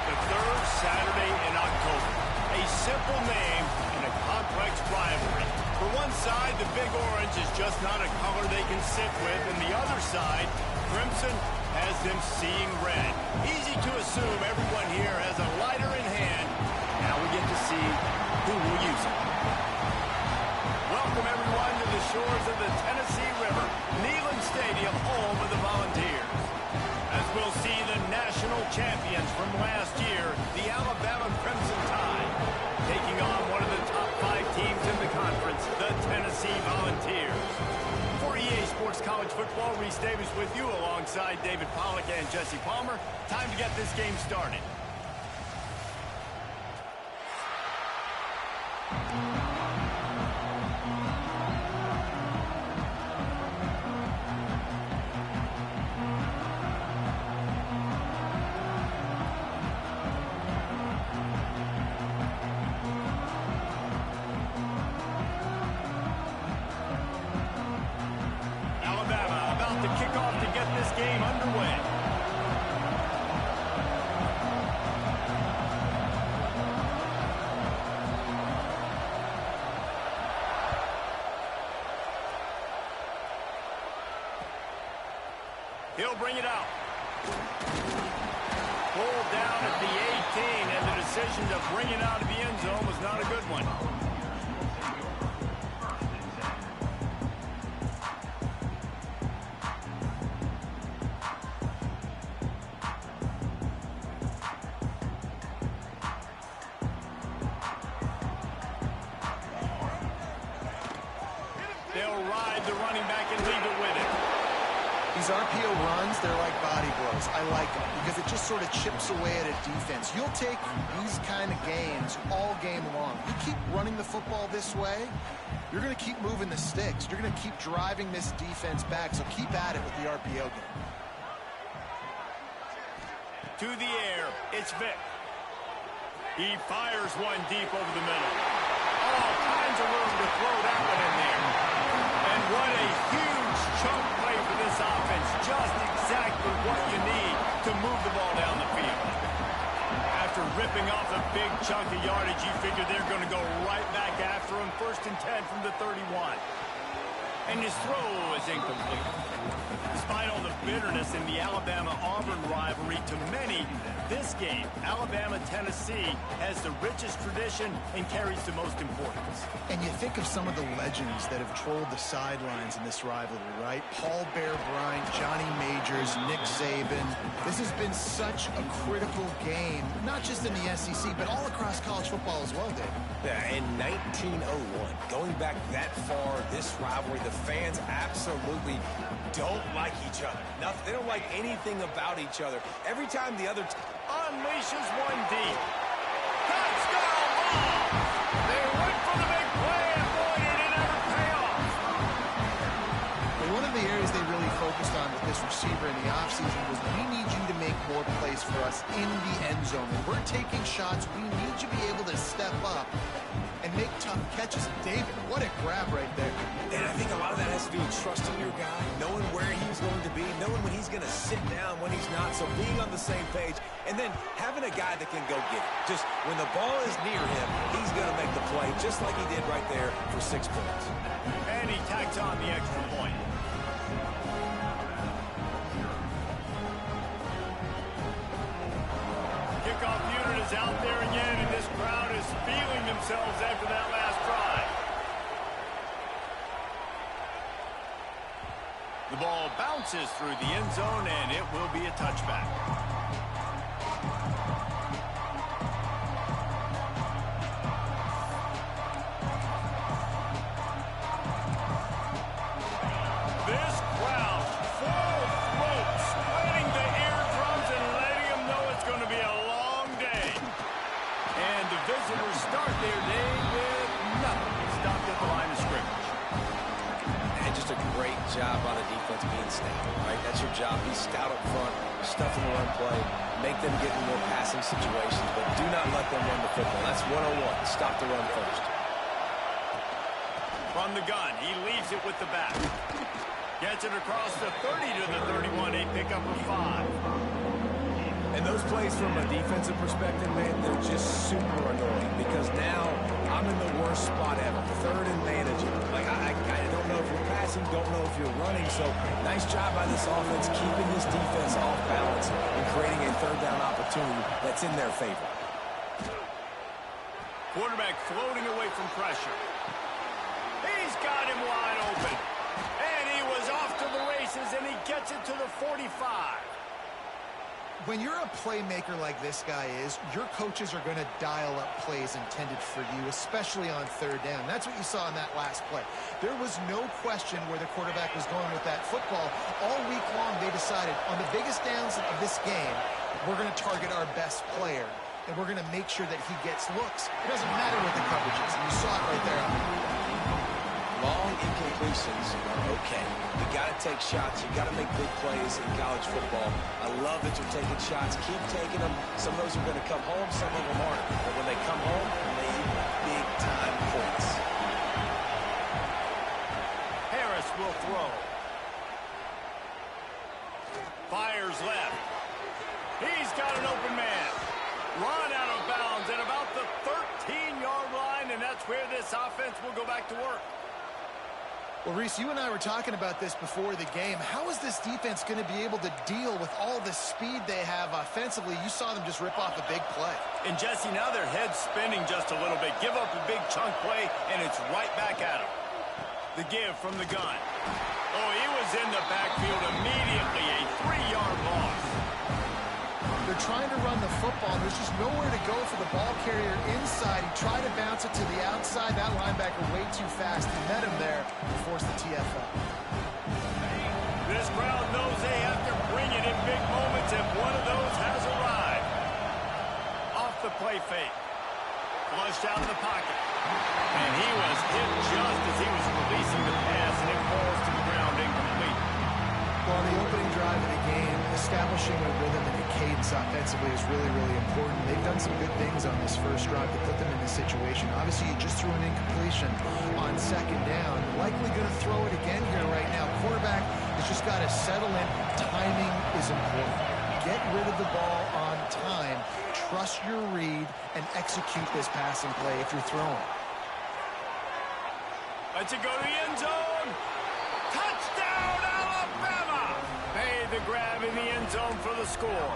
The third Saturday in October. A simple name and a complex rivalry. For one side, the Big Orange is just not a color they can sit with, and the other side, Crimson, has them seeing red. Easy to assume everyone here has a lighter in hand. Now we get to see who will use it. Welcome everyone to the shores of the Tennessee River, Neyland Stadium, home of the Volunteers. As we'll see the national champions from last year, the Alabama Crimson Tide, taking on one of the top 5 teams in the conference, the Tennessee Volunteers. For EA Sports College Football, Reese Davis with you alongside David Pollack and Jesse Palmer. Time to get this game started. To kick off to get this game underway. He'll bring it out. Pulled down at the 18, and the decision to bring it out of the end zone was not a good one. They'll ride the running back and leave it with it. These RPO runs, they're like body blows. I like them because it just sort of chips away at a defense. You'll take these kind of games all game long. You keep running the football this way, you're going to keep moving the sticks. You're going to keep driving this defense back, so keep at it with the RPO game. To the air, it's Vick. He fires one deep over the middle. All kinds of room to throw that one in there. And what a huge chunk play for this offense. Just exactly what you need to move the ball down the field. After ripping off a big chunk of yardage, you figure they're going to go right back after him. 1st and 10 from the 31. And his throw is incomplete. Despite all the bitterness in the Alabama-Auburn rivalry, to many, this game, Alabama-Tennessee, has the richest tradition and carries the most importance. And you think of some of the legends that have trolled the sidelines in this rivalry, right? Paul Bear Bryant, Johnny Majors, Nick Saban. This has been such a critical game, not just in the SEC, but all across college football as well, Dave. Yeah, in 1901, going back that far, this rivalry, the fans absolutely don't like each other. They don't like anything about each other. Every time the other unleashes one deep. Touchdown ball! They went for the big play, and boy, did it ever pay off. Well, one of the areas they really focused on with this receiver in the offseason was, we need you to make more plays for us in the end zone. When we're taking shots, we need you to be able to step up and make tough catches. David, what a grab right there. And I think a lot of that has to do with trusting your guy, knowing where he's going to be, knowing when he's going to sit down, when he's not, so being on the same page, and then having a guy that can go get it. Just when the ball is near him, he's going to make the play, just like he did right there for 6 points. And he tacks on the extra point. Kickoff unit is out there again, and this crowd is feeling themselves after that last drive. The ball bounces through the end zone, and it will be a touchback. This crowd, full throat, sweating the eardrums and letting them know it's going to be a long day. And the visitors start their day with nothing. Stopped at the line of scrimmage. And just a great job on the defense being stout, right? That's your job. Be stout up front, stuff in the run play, make them get in more passing situations, but do not let them run the football. That's 101. Stop the run first. From the gun, he leaves it with the back. Gets it across the 30 to the 31, a pickup of 5. And those plays from a defensive perspective, man, they're just super annoying because now I'm in the worst spot ever. Third and managing. Like, I don't know if you're passing, don't know if you're running. So, nice job by this offense keeping this defense off balance and creating a third down opportunity that's in their favor. Quarterback floating away from pressure. He's got him wide open. And he was off to the races, and he gets it to the 45. When you're a playmaker like this guy is, your coaches are going to dial up plays intended for you, especially on third down. That's what you saw in that last play. There was no question where the quarterback was going with that football. All week long, they decided on the biggest downs of this game, we're going to target our best player, and we're going to make sure that he gets looks. It doesn't matter what the coverage is. You saw it right there. Long incompletions are okay. You got to take shots. You got to make big plays in college football. I love that you're taking shots. Keep taking them. Some of those are going to come home. Some of them aren't. But when they come home, they need big-time points. Harris will throw. Fires left. He's got an open man. Run out of bounds at about the 13-yard line, and that's where this offense will go back to work. Well, Reese, you and I were talking about this before the game. How is this defense going to be able to deal with all the speed they have offensively? You saw them just rip off a big play. And, Jesse, now their head's spinning just a little bit. Give up a big chunk play, and it's right back at them. The give from the gun. Oh, he was in the backfield immediately. A 3-yard loss. They're trying to run the football. There's just nowhere to go for the ball carrier inside. He tried to bounce it to the outside. That linebacker way too fast. He met him there and forced the TFL. This crowd knows they have to bring it in big moments, and one of those has arrived. Off the play fake. Flushed out of the pocket. And he was hit just as he was releasing the pass, and it falls to the ground incomplete. Well, on the opening drive of the game, establishing a rhythm and a cadence offensively is really, really important. They've done some good things on this first drive to put them in this situation. Obviously, you just threw an incompletion on second down. Likely going to throw it again here right now. Quarterback has just got to settle in. Timing is important. Get rid of the ball on time. Trust your read and execute this passing play if you're throwing. Let's it go to the end zone. Touchdown, Alabama! Made the grab in the end zone for the score.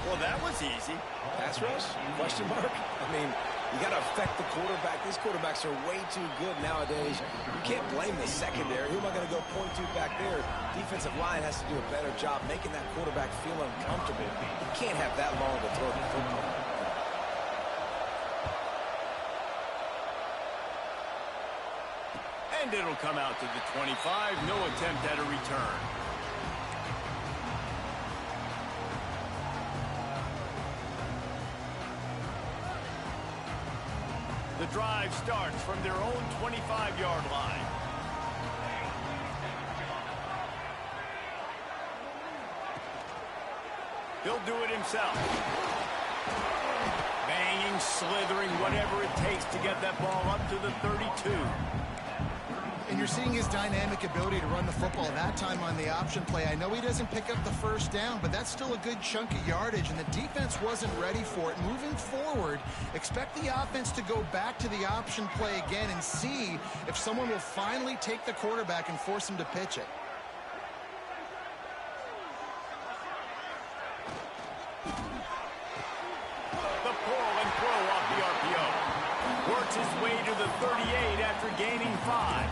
Well, that was easy. Pass rush? Question mark? I mean, you got to affect the quarterback. These quarterbacks are way too good nowadays. You can't blame the secondary. Who am I going to go point to back there? Defensive line has to do a better job making that quarterback feel uncomfortable. You can't have that long to throw the football. And it'll come out to the 25. No attempt at a return. The drive starts from their own 25-yard line. He'll do it himself. Banging, slithering, whatever it takes to get that ball up to the 32. And you're seeing his dynamic ability to run the football that time on the option play. I know he doesn't pick up the first down, but that's still a good chunk of yardage, and the defense wasn't ready for it. Moving forward, expect the offense to go back to the option play again and see if someone will finally take the quarterback and force him to pitch it. The pull and throw off the RPO. Works his way to the 38 after gaining 5.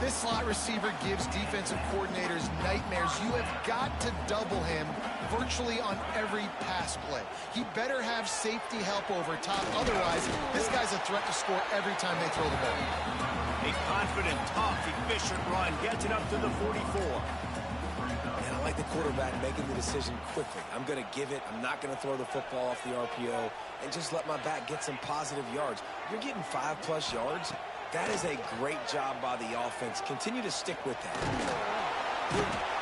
This slot receiver gives defensive coordinators nightmares. You have got to double him virtually on every pass play. He better have safety help over top. Otherwise, this guy's a threat to score every time they throw the ball. A confident, tough, efficient run gets it up to the 44. And I like the quarterback making the decision quickly. I'm going to give it. I'm not going to throw the football off the RPO and just let my back get some positive yards. You're getting 5+ yards. That is a great job by the offense. Continue to stick with that.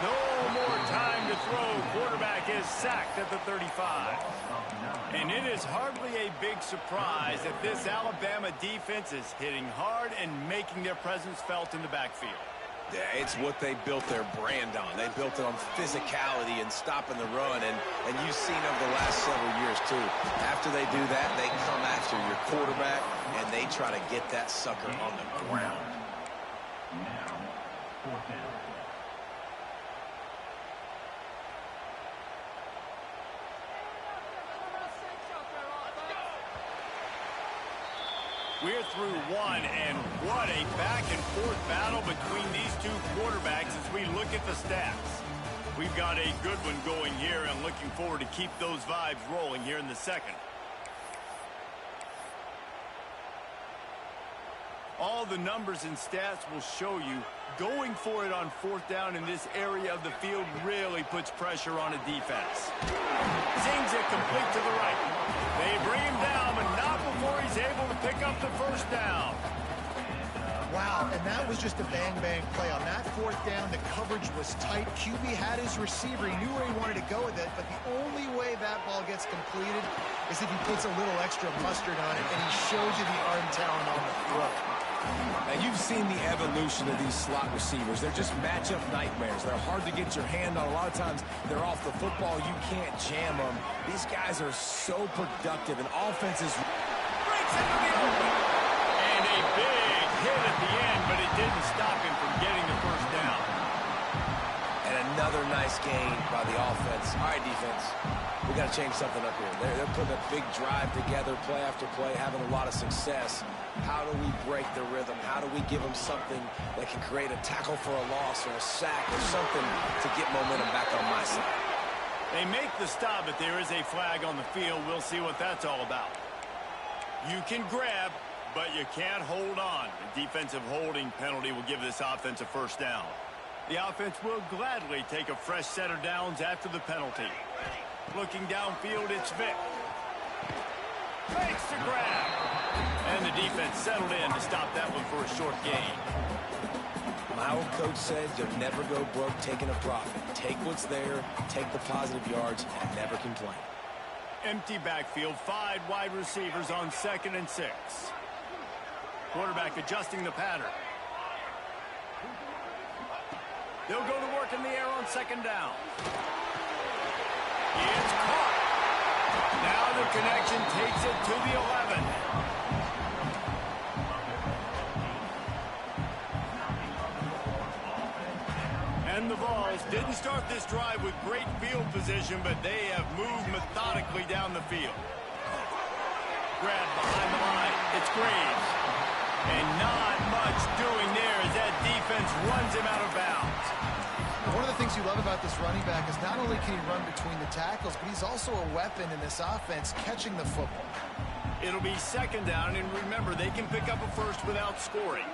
No more time to throw. Quarterback is sacked at the 35. And it is hardly a big surprise that this Alabama defense is hitting hard and making their presence felt in the backfield. Yeah, it's what they built their brand on. They built it on physicality and stopping the run, and you've seen over the last several years, too. After they do that, they come after your quarterback, and they try to get that sucker on the ground. Now, fourth down. We're through one, and what a back-and-forth battle between these two quarterbacks as we look at the stats. We've got a good one going here, and looking forward to keep those vibes rolling here in the second. All the numbers and stats will show you going for it on fourth down in this area of the field really puts pressure on a defense. Zings it complete to the right. They bring him down, but not before he's able to pick up the first down. Wow, and that was just a bang-bang play. On that fourth down, the coverage was tight. QB had his receiver. He knew where he wanted to go with it, but the only way that ball gets completed is if he puts a little extra mustard on it, and he shows you the arm talent on the throw. Now, you've seen the evolution of these slot receivers. They're just matchup nightmares. They're hard to get your hand on. A lot of times, they're off the football. You can't jam them. These guys are so productive, and offenses Breaks into the open. And a big hit at the end, but it didn't stop him from getting the first down. and another nice gain by the offense. All right, defense. We got to change something up here. They're putting a big drive together, play after play, having a lot of success. How do we break the rhythm? How do we give them something that can create a tackle for a loss or a sack or something to get momentum back on my side? They make the stop, but there is a flag on the field. We'll see what that's all about. You can grab, but you can't hold on. The defensive holding penalty will give this offense a first down. The offense will gladly take a fresh set of downs after the penalty. Looking downfield, it's Vick. Fakes to grab. And the defense settled in to stop that one for a short gain. My old coach said you'll never go broke taking a profit. Take what's there, take the positive yards, and never complain. Empty backfield, 5 wide receivers on 2nd and 6. Quarterback adjusting the pattern. They'll go to work in the air on 2nd down. It's caught. Now the connection takes it to the 11. And the Vols didn't start this drive with great field position, but they have moved methodically down the field. Grab behind the line. It's Graves. And not much doing there as that defense runs him out of bounds. One of the things you love about this running back is not only can he run between the tackles, but he's also a weapon in this offense catching the football. It'll be 2nd down, and remember, they can pick up a first without scoring.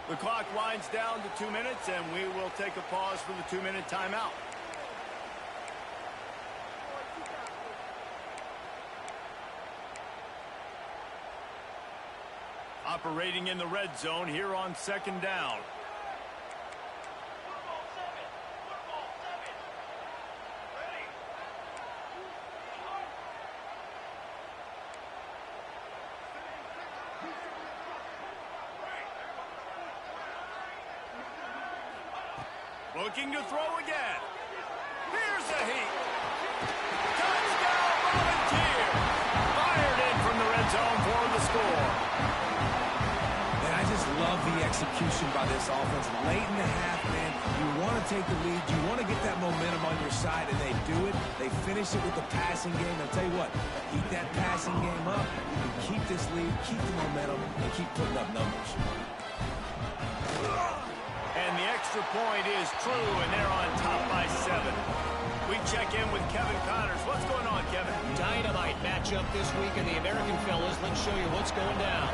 The clock winds down to 2 minutes, and we will take a pause for the 2-minute timeout. Operating in the red zone here on 2nd down. Looking to throw again. Here's the heat. Touchdown, Volunteer. Fired in from the red zone for the score. And I just love the execution by this offense. Late in the half, man, you want to take the lead. You want to get that momentum on your side, and they do it. They finish it with the passing game. I'll tell you what, keep that passing game up. You can keep this lead, keep the momentum, and keep putting up numbers. And the extra point is true, and they're on top by 7. We check in with Kevin Connors. What's going on, Kevin? Dynamite matchup this week in the American, fellas. Let's show you what's going down.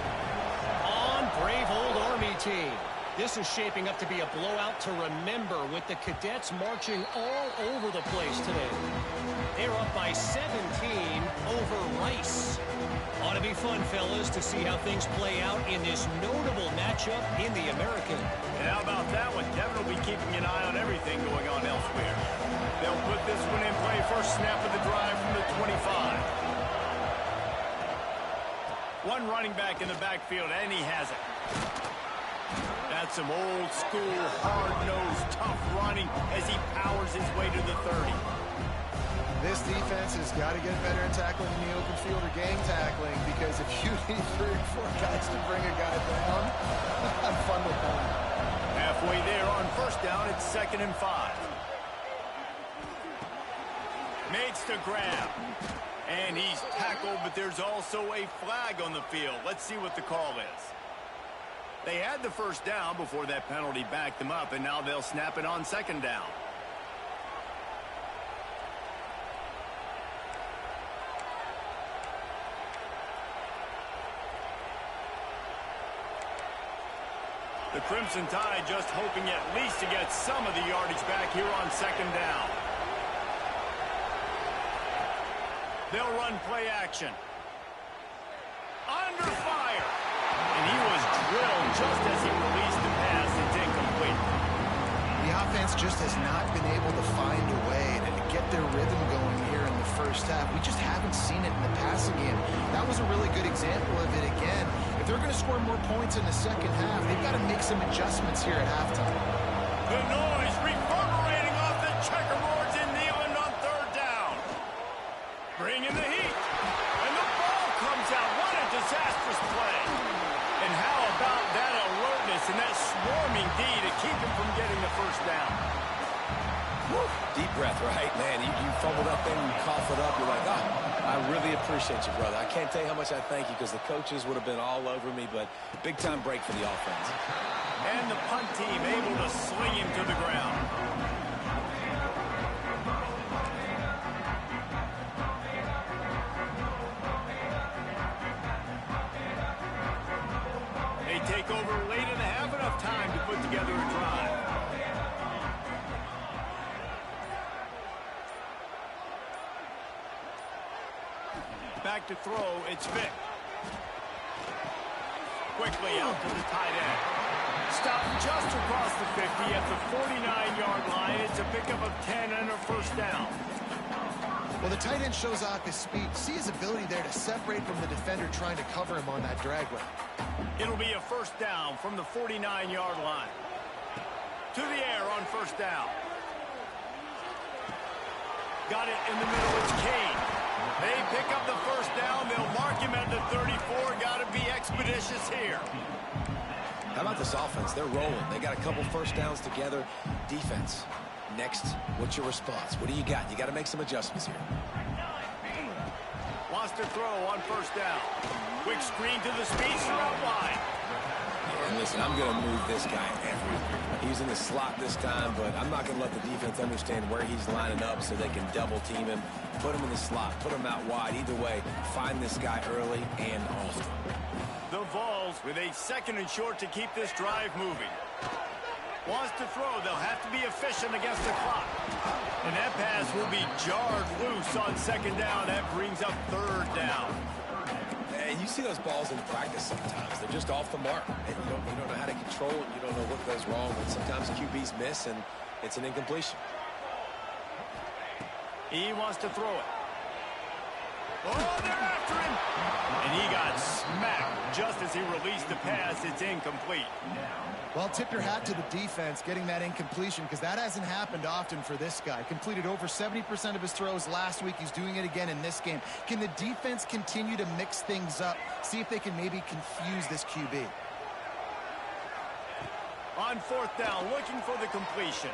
On brave old Army team. This is shaping up to be a blowout to remember with the Cadets marching all over the place today. They're up by 17 over Rice. Ought to be fun, fellas, to see how things play out in this notable matchup in the American. And how about that one? Kevin will be keeping an eye on everything going on elsewhere. They'll put this one in play. First snap of the drive from the 25. One running back in the backfield, and he has it. That's some old school, hard-nosed, tough running as he powers his way to the 30. This defense has got to get better at tackling in the open field or gang tackling, because if you need 3 or 4 guys to bring a guy down, have fun with that. Halfway there on first down, it's 2nd and 5. Makes the grab. And he's tackled, but there's also a flag on the field. Let's see what the call is. They had the first down before that penalty backed them up, and now they'll snap it on 2nd down. The Crimson Tide just hoping at least to get some of the yardage back here on 2nd down. They'll run play action. Under fire. And he was drilled just as he released the pass. It's incomplete. The offense just has not been able to find a way to get their rhythm going here in the first half. We just haven't seen it in the passing game. That was a really good example of it again. If they're going to score more points in the second half, they've got to make some adjustments here at halftime. The noise reverberating off the checkerboards in Neyland on 3rd down. Bringing the heat. And the ball comes out. What a disastrous play. And how about that alertness and that swarming D to keep him from getting the first down? Woo. Deep breath, right? Man, you fumble that thing, you cough it up, you're like, oh, I really appreciate you, brother. I can't tell you how much I thank you, because the coaches would have been all over me, but big-time break for the offense. And the punt team able to sling him to the ground. They take over late in the half, enough time to put together a drive. Back to throw, it's Vick. Quickly out to the tight end. Stopped just across the 50 at the 49-yard line. It's a pickup of 10 and a first down. Well, the tight end shows off his speed. See his ability there to separate from the defender trying to cover him on that drag route. It'll be a first down from the 49-yard line. To the air on first down. Got it in the middle, it's Kane. They pick up the first down. They'll mark him at the 34. Got to be expeditious here. How about this offense? They're rolling. They got a couple first downs together. Defense. Next, what's your response? What do you got? You got to make some adjustments here. Wants to throw on first down. Quick screen to the speedster out wide. And listen, I'm going to move this guy everywhere. He's in the slot this time, but I'm not going to let the defense understand where he's lining up so they can double team him. Put him in the slot, put him out wide. Either way, find this guy early and often. The Vols with a 2nd and short to keep this drive moving. Wants to throw. They'll have to be efficient against the clock. And that pass will be jarred loose on 2nd down. That brings up 3rd down. And you see those balls in practice sometimes. They're just off the mark. And you don't know how to control it. You don't know what goes wrong. And sometimes QBs miss, and it's an incompletion. He wants to throw it. Oh, they're after him. And he got smacked just as he released the pass. It's incomplete. Well, tip your hat to the defense getting that incompletion, because that hasn't happened often for this guy. Completed over 70% of his throws last week. He's doing it again in this game. Can the defense continue to mix things up? See if they can maybe confuse this QB. On 4th down, looking for the completion.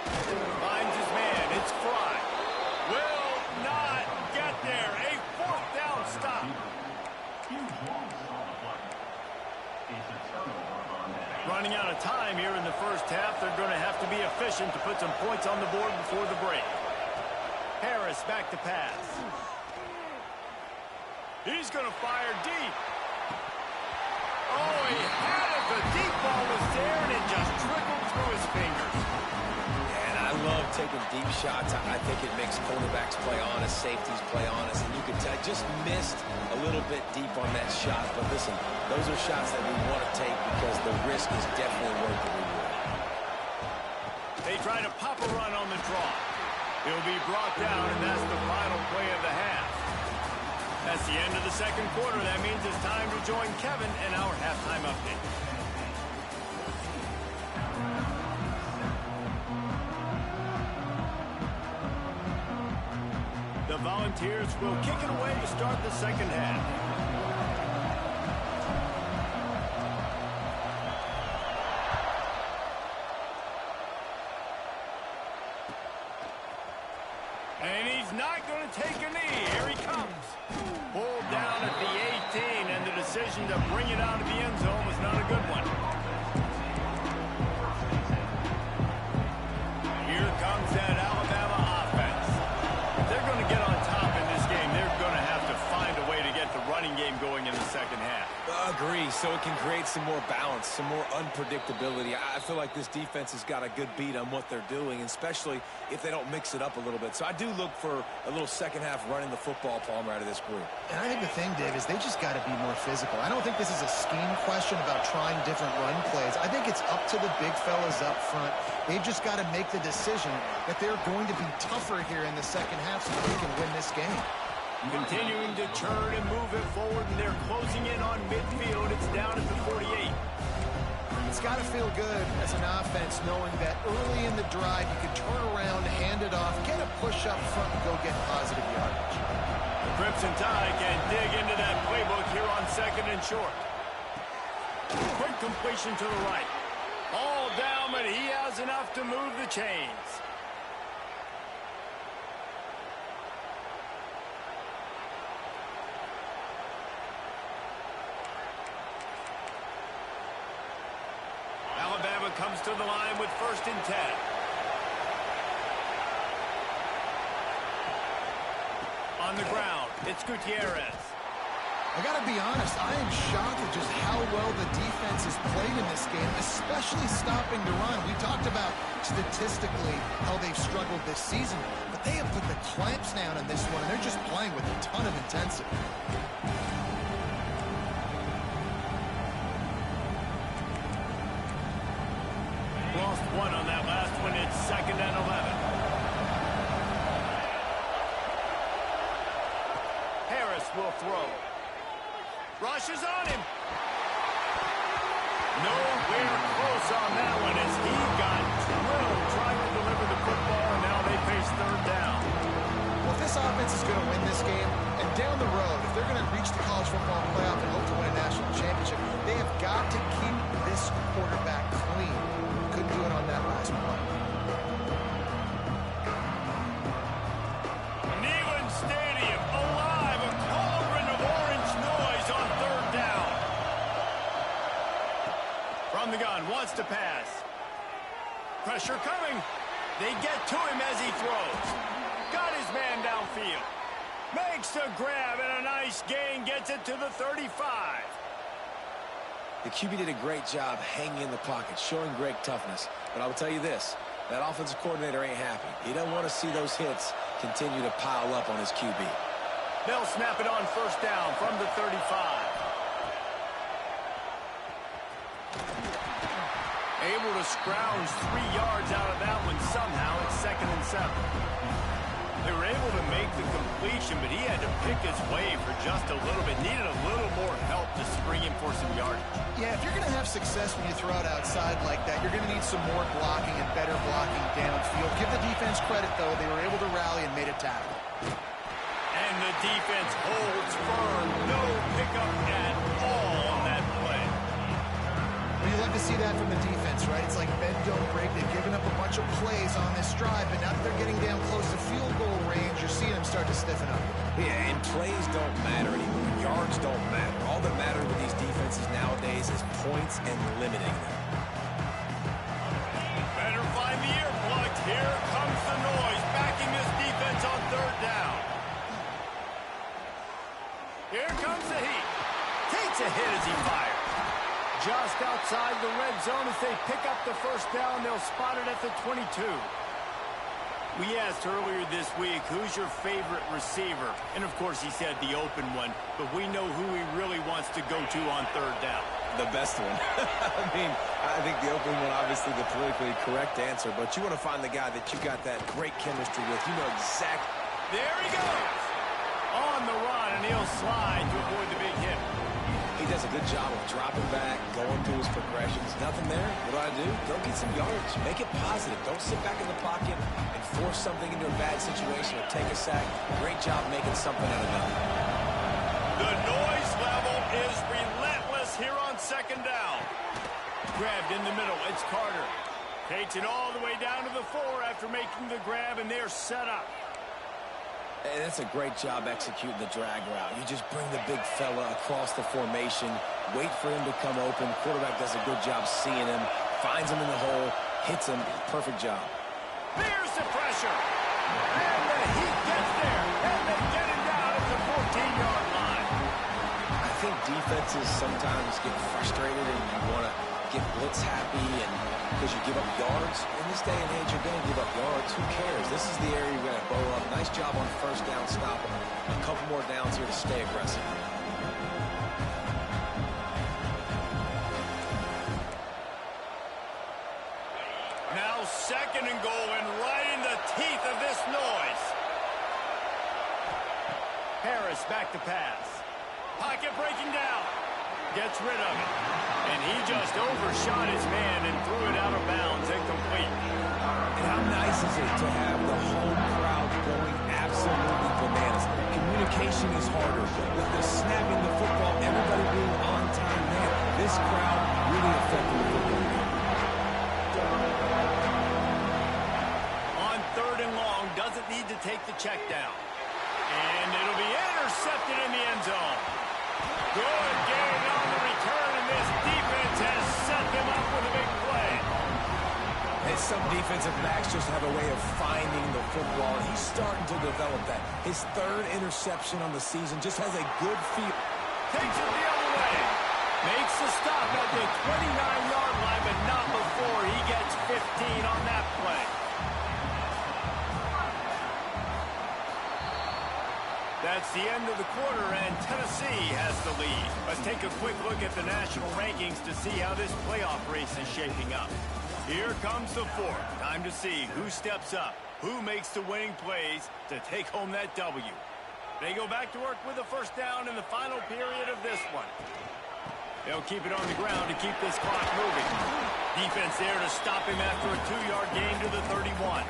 Finds his man. It's Fry. Will not get there. A 4th down stop. Running out of time here in the first half. They're going to have to be efficient to put some points on the board before the break. Harris back to pass. He's going to fire deep. Oh, he had it. The deep ball was there, and it just trickled through his fingers. And I love taking deep shots. I think it makes cornerbacks play honest, safeties play honest, and you can tell I just missed a little bit deep on that shot. But listen, those are shots that we want to take because the risk is definitely worth the reward. They try to pop a run on the draw. He'll be brought down, and that's the final play of the half. That's the end of the second quarter. That means it's time to join Kevin in our halftime update. The Volunteers will kick it away to start the second half. And he's not going to take a knee. Here he comes. Pulled down at the 18, and the decision to bring it out of the end zone was not a good one. Here comes that Alabama offense. If they're going to get on top in this game, they're going to have to find a way to get the running game going in the second half. Agree, so it can create some more balance, some more unpredictability. I feel like this defense has got a good beat on what they're doing, especially if they don't mix it up a little bit. So I do look for a little second half running the football, Palmer, out of this group. And I think the thing, Dave, is they just got to be more physical. I don't think this is a scheme question about trying different run plays. I think it's up to the big fellas up front. They've just got to make the decision that they're going to be tougher here in the second half so that they can win this game. Continuing to turn and move it forward, and they're closing in on midfield. It's down at the 48. It's got to feel good as an offense knowing that early in the drive you can turn around, hand it off, get a push up front, and go get positive yardage. The Crimson Tide can dig into that playbook here on second and short. Quick completion to the right. All down, but he has enough to move the chains. Alabama comes to the line with 1st and 10. On the ground, it's Gutierrez. I got to be honest, I am shocked at just how well the defense has played in this game, especially stopping the run. We talked about statistically how they've struggled this season, but they have put the clamps down on this one, and they're just playing with a ton of intensity. Lost one on that last one. It's 2nd and 11. Harris will throw. Rush is on him. Nowhere close on that one as he got drilled trying to deliver the football, and now they face 3rd down. Well, if this offense is going to win this game, and down the road, if they're going to reach the college football playoff and hope to win a national championship, they have got to keep this quarterback clean. Couldn't do it on that last play. Neyland Stadium alive, a cauldron of orange noise on 3rd down. From the gun, wants to pass. Pressure coming. They get to him as he throws. Got his man downfield. Makes the grab and a nice gain, gets it to the 35. The QB did a great job hanging in the pocket, showing great toughness. But I will tell you this, that offensive coordinator ain't happy. He doesn't want to see those hits continue to pile up on his QB. They'll snap it on 1st down from the 35. Able to scrounge 3 yards out of that one somehow. It's 2nd and 7. They were able to make the completion, but he had to pick his way for just a little bit. Needed a little more help to spring him for some yardage. Yeah, if you're going to have success when you throw it outside like that, you're going to need some more blocking and better blocking downfield. Give the defense credit, though. They were able to rally and made a tackle. And the defense holds firm. No pickup at all on that play. Well, you love to see that from the defense, right? It's like bend, don't break. They've given up a bunch of plays on this drive, but now that they're getting down close to field goal range, you're seeing them start to stiffen up. Yeah, and plays don't matter anymore. Yards don't matter. All that matters with these defenses nowadays is points and limiting them. Better find the earplugs. Here comes the noise, backing this defense on 3rd Here comes the heat. Takes a hit as he fires. Just outside the red zone as they pick up the first down. They'll spot it at the 22. We asked earlier this week, who's your favorite receiver? And, of course, he said the open one. But we know who he really wants to go to on third down. The best one. I think the open one, obviously the politically correct answer. But you want to find the guy that you got that great chemistry with. You know exactly. There he goes. On the run, and he'll slide to avoid the big hit. He does a good job of dropping back, going through his progressions. Nothing there. What do? Go get some yards. Make it positive. Don't sit back in the pocket and force something into a bad situation or take a sack. Great job making something out of nothing. The noise level is relentless here on second down. Grabbed in the middle. It's Carter. Takes it all the way down to the 4 after making the grab, and they're set up. And it's a great job executing the drag route. You just bring the big fella across the formation, wait for him to come open. Quarterback does a good job seeing him, finds him in the hole, hits him. Perfect job. There's the pressure. And the heat gets there. And they get him down at the 14-yard line. I think defenses sometimes get frustrated and you want to get blitz happy and because you give up yards. In this day and age, you're going to give up yards. Who cares? This is the area you're going to bow up. Nice job on first down, stopping him. A couple more downs here to stay aggressive. Now second and goal, and right in the teeth of this noise. Harris back to pass. Pocket breaking down. Gets rid of it. And he just overshot his man and threw it out of bounds, incomplete. And how nice is it to have the home crowd going absolutely bananas? Communication is harder. With the snapping the football, everybody being on time, man, this crowd really affected the football game. On third and long, doesn't need to take the check down. And it'll be intercepted in the end zone. Good game on the return, and this defense has set them up with a big play. And some defensive backs just have a way of finding the football, and he's starting to develop that. His third interception on the season just has a good feel. Takes it the other way. Makes the stop at the 29-yard line, but not before he gets 15 on that play. That's the end of the quarter, and Tennessee has the lead. Let's take a quick look at the national rankings to see how this playoff race is shaping up. Here comes the 4th. Time to see who steps up, who makes the winning plays to take home that W. They go back to work with a first down in the final period of this one. They'll keep it on the ground to keep this clock moving. Defense there to stop him after a 2-yard gain to the 31.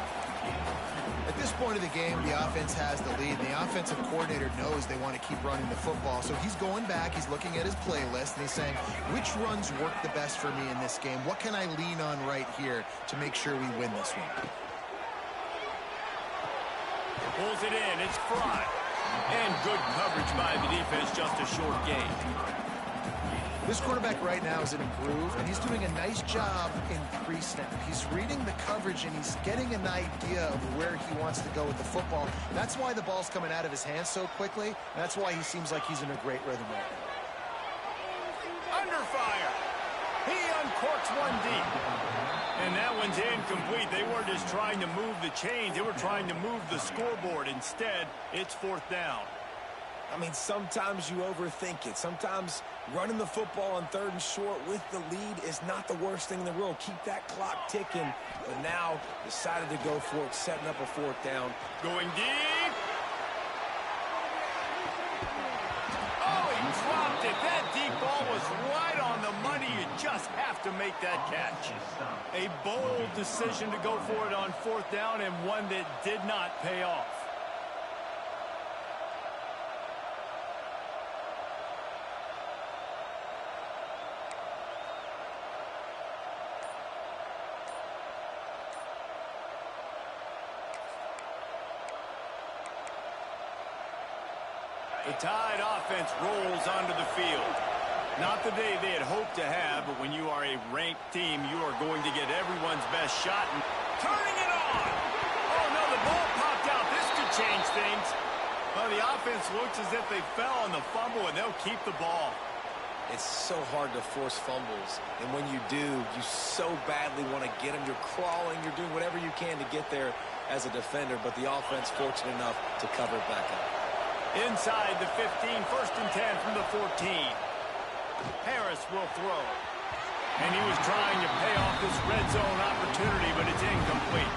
At this point of the game, the offense has the lead. The offensive coordinator knows they want to keep running the football. So he's going back, he's looking at his playlist, and he's saying, which runs work the best for me in this game? What can I lean on right here to make sure we win this one? Pulls it in, it's Fry. And good coverage by the defense, just a short gain. This quarterback right now is in a groove, and he's doing a nice job in pre-snap. He's reading the coverage, and he's getting an idea of where he wants to go with the football. That's why the ball's coming out of his hands so quickly, and that's why he seems like he's in a great rhythm right now. Under fire. He uncorks one deep. And that one's incomplete. They weren't just trying to move the chains. They were trying to move the scoreboard. Instead, it's 4th down. I mean, sometimes you overthink it. Sometimes running the football on 3rd and short with the lead is not the worst thing in the world. Keep that clock ticking. But now decided to go for it, setting up a 4th down. Going deep. Oh, he dropped it. That deep ball was right on the money. You just have to make that catch. A bold decision to go for it on 4th down, and one that did not pay off. The Tide offense rolls onto the field. Not the day they had hoped to have, but when you are a ranked team, you are going to get everyone's best shot. And turning it on! Oh, no, the ball popped out. This could change things. Well, the offense looks as if they fell on the fumble, and they'll keep the ball. It's so hard to force fumbles, and when you do, you so badly want to get them. You're crawling, you're doing whatever you can to get there as a defender, but the offense fortunate enough to cover it back up. Inside the 15, 1st and 10 from the 14. Harris will throw. And he was trying to pay off this red zone opportunity, but it's incomplete.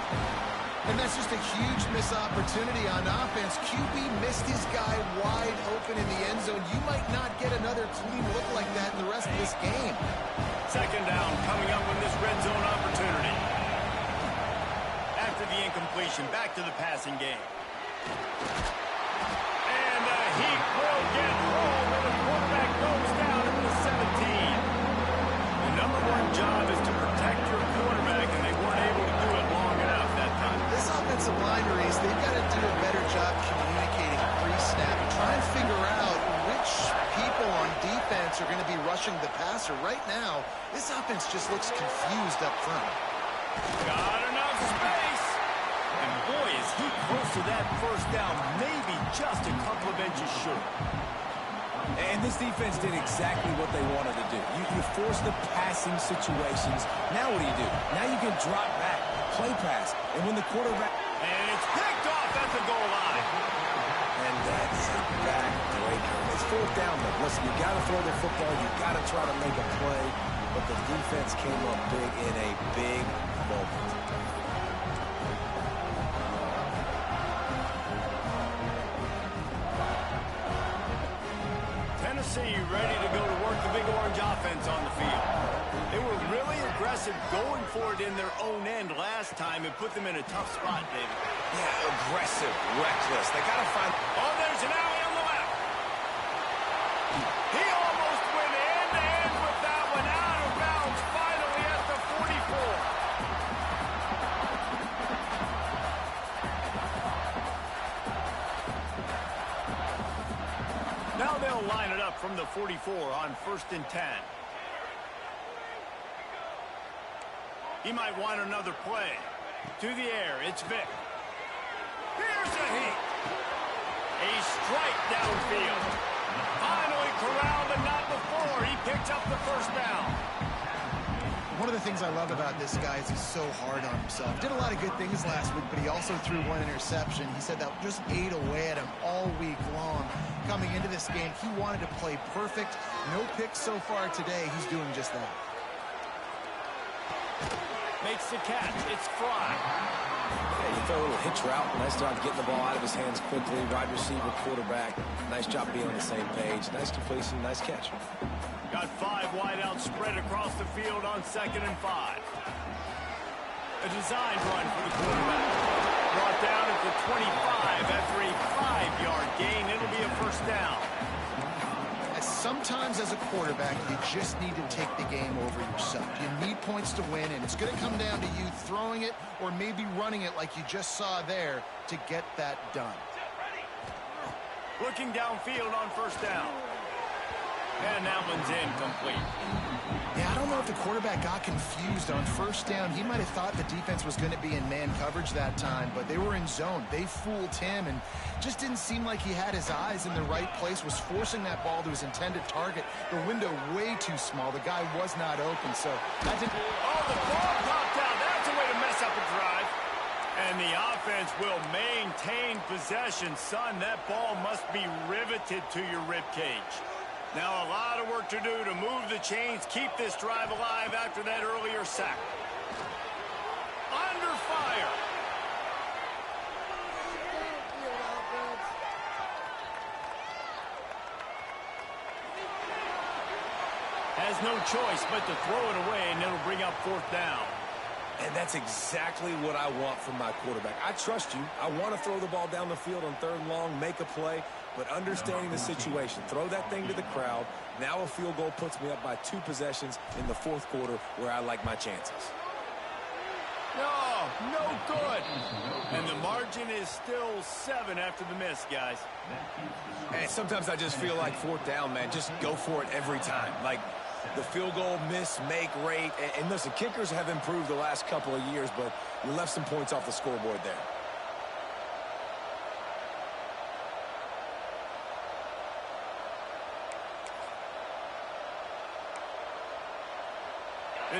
And that's just a huge missed opportunity on offense. QB missed his guy wide open in the end zone. You might not get another clean look like that in the rest of this game. 2nd down coming up with this red zone opportunity. After the incompletion, back to the passing game. And he will get home when the quarterback goes down at the 17. The number one job is to protect your quarterback, and they weren't able to do it long enough that time. This offensive line, Reese, they've got to do a better job communicating pre-snap. Try and figure out which people on defense are going to be rushing the passer. Right now, this offense just looks confused up front. Got enough space. And boy, is he close to that 1st down, maybe just a couple of inches short. And this defense did exactly what they wanted to do. You force the passing situations. Now what do? Now you can drop back, play pass, and when the quarterback... And it's picked off at the goal line. And that's a backbreaker. It's 4th down, though. Listen, you got to throw the football. You got to try to make a play. But the defense came up big in a big moment. Tennessee ready to go to work the Big Orange offense on the field. They were really aggressive going for it in their own end last time and put them in a tough spot, David. Yeah, aggressive, reckless. They got to find... Oh, there's an alley on the left. He almost went end-to-end with that one, out of bounds, finally at the 44. Now they'll line it up from the 44 on 1st and 10. He might want another play. To the air, it's Vick. Here's a hit. A strike downfield. Finally corralled, but not before. He picked up the 1st down. One of the things I love about this guy is he's so hard on himself. Did a lot of good things last week, but he also threw one interception. He said that just ate away at him all week long. Coming into this game, he wanted to play perfect. No picks so far today. He's doing just that. Makes the catch. It's Fry. Yeah, you throw a little hitch route. Nice job getting the ball out of his hands quickly. Wide receiver, quarterback. Nice job being on the same page. Nice completion, nice catch. Got 5 wideouts spread across the field on 2nd and 5. A design run for the quarterback. Brought down at the 25 after a 5-yard gain. It'll be a 1st down. Sometimes as a quarterback, you just need to take the game over yourself. You need points to win, and it's going to come down to you throwing it or maybe running it like you just saw there to get that done. Looking downfield on 1st down. And that one's incomplete. Yeah, I don't know if the quarterback got confused on 1st down. He might have thought the defense was going to be in man coverage that time, but they were in zone. They fooled him and just didn't seem like he had his eyes in the right place, was forcing that ball to his intended target. The window way too small. The guy was not open, so that didn't... Oh, the ball popped out. That's a way to mess up a drive. And the offense will maintain possession. Son, that ball must be riveted to your ribcage. Now a lot of work to do to move the chains, keep this drive alive after that earlier sack. Under fire. Has no choice but to throw it away, and it'll bring up 4th down. And that's exactly what I want from my quarterback. I trust you. I want to throw the ball down the field on 3rd and long, make a play, but understanding the situation. Throw that thing to the crowd. Now a field goal puts me up by 2 possessions in the 4th quarter where I like my chances. No good. And the margin is still 7 after the miss, guys. And sometimes I just feel like 4th down, man. Just go for it every time. Like the field goal miss, make rate. And listen, kickers have improved the last couple of years, but you left some points off the scoreboard there.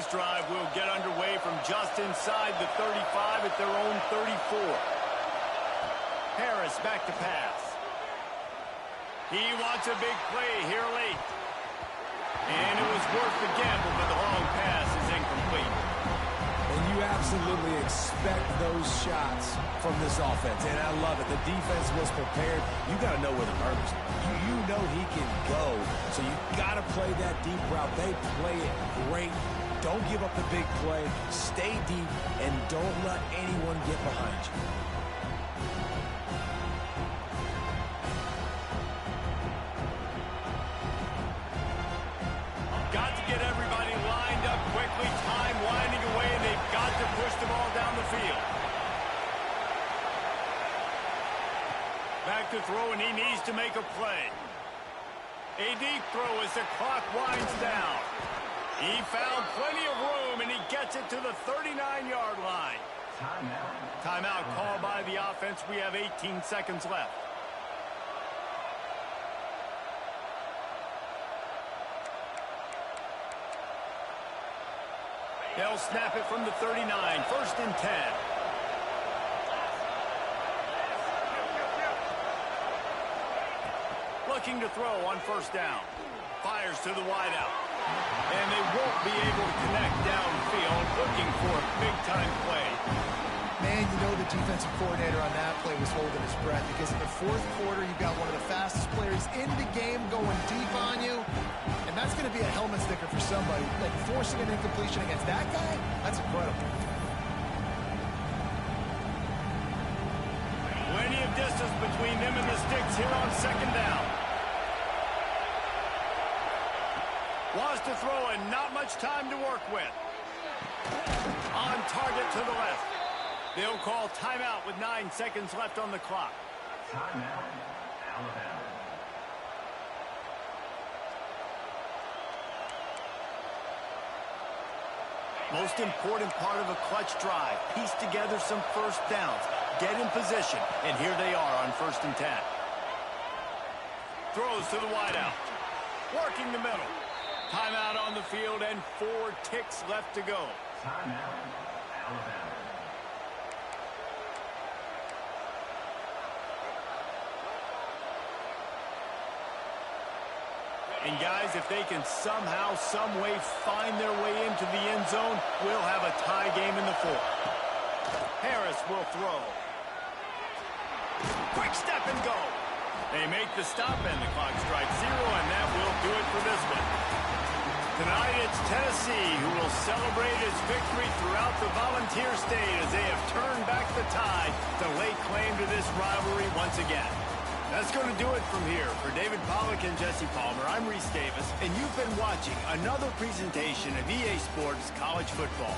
This drive will get underway from just inside the 35 at their own 34. Harris back to pass. He wants a big play here late. And it was worth the gamble, but the long pass is incomplete. And you absolutely expect those shots from this offense, and I love it. The defense was prepared. You got to know where the burgers are. You know he can go, so you got to play that deep route. They play it great. Don't give up the big play. Stay deep, and don't let anyone get behind you. Got to get everybody lined up quickly. Time winding away, and they've got to push the ball down the field. Back to throw, and he needs to make a play. A deep throw as the clock winds down. He found plenty of room, and he gets it to the 39-yard line. Timeout called by the offense. We have 18 seconds left. They'll snap it from the 39. First and 10. Looking to throw on first down. Fires to the wideout. And they won't be able to connect downfield, looking for a big-time play. Man, you know the defensive coordinator on that play was holding his breath, because in the fourth quarter, you've got one of the fastest players in the game going deep on you, and that's going to be a helmet sticker for somebody. Like, forcing an incompletion against that guy, that's incredible. Plenty of distance between them and the sticks here on second down. Wants to throw and not much time to work with. On target to the left. They'll call timeout with 9 seconds left on the clock. Timeout, Alabama. Most important part of a clutch drive. Piece together some first downs. Get in position. And here they are on first and 10. Throws to the wideout. Working the middle. Timeout on the field and 4 ticks left to go. Timeout, Alabama. And guys, if they can somehow, some way find their way into the end zone, we'll have a tie game in the fourth. Harris will throw. Quick step and go. They make the stop and the clock strikes 0, and that will do it for this one. Tonight it's Tennessee who will celebrate its victory throughout the Volunteer State as they have turned back the tide to lay claim to this rivalry once again. That's going to do it from here. For David Pollack and Jesse Palmer, I'm Reese Davis, and you've been watching another presentation of EA Sports College Football.